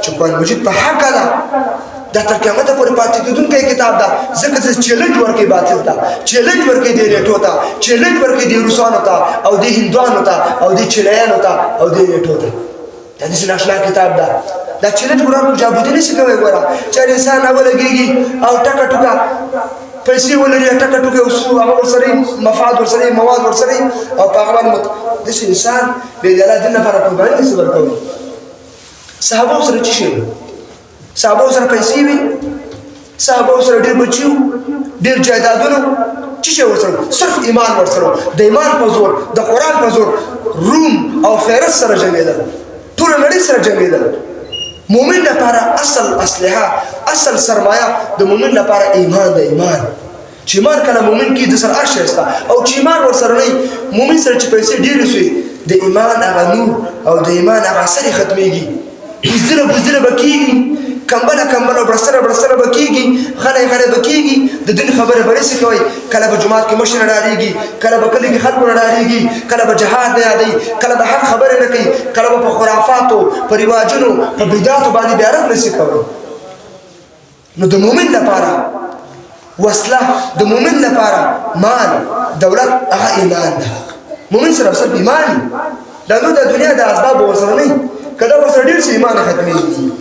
چې قرآن مجید په حق ده دا تر قیامت پورې پاتې کېدونکی کتاب ده ځکه چې چیلنج ورکوي باطل ته چیلنج ورکوي دې نیټو ته چیلنج ورکوي دې روسانو ته او دې هندوانو ته او دې چینایانو ته او دې نیټو ته دا داسې ناشنا کتاب ده دا چیلنج قرآن مجابودي نشي کوی ګوره چې انسان ولګېږي او ټکه ټوکه پیسې ولري ټکه ټوکه هغه ورسره مفاد ورسره مواد ورسره او په هغه باندې داسې انسان بې د الله دین لپاره قرباني نشي ورکولی صحابه سره څه شی صحابه سره پیسې وي صحابه سره ډېر بچي ډېر جایدادونه څه شی ورسره صرف ایمان ورسره د ایمان په زور د قرآن په زور روم او فارس سره جنګېدل ټوله نړۍ سره جنګېدل مومن لپاره اصل اسلحه اصل سرمایه د مومن لپاره ایمان د ایمان چې ایمان کله مومن کې د سر ارشه استا او چې ایمان ورسره نه مومن سره چې پیسې ډېرې سوي د ایمان هغه نور او د ایمان هغه اثر ختمېږي بزدله به کېږي کمبله برسره به کېږي غلی به کېږي د دین خبرې به نسي کوئ کله به جومات کې مشر نه ډارېږي کله به کلي کې خلکو نه ډارېږي کله به جهاد نه یادوي کله به حق خبرې نه کوي کله به په خرافاتو په رواجونو په بدعاتو باندې بیا رد نسي کوئ نو د مؤمن لپاره وسله د مؤمن لپاره مال دولت هغه ایمان ده مؤمن سره صرف ایمان دا نو د دنیا د اسباب ورسره نه که دا ورسره ډېر شي ایمان ختمېږي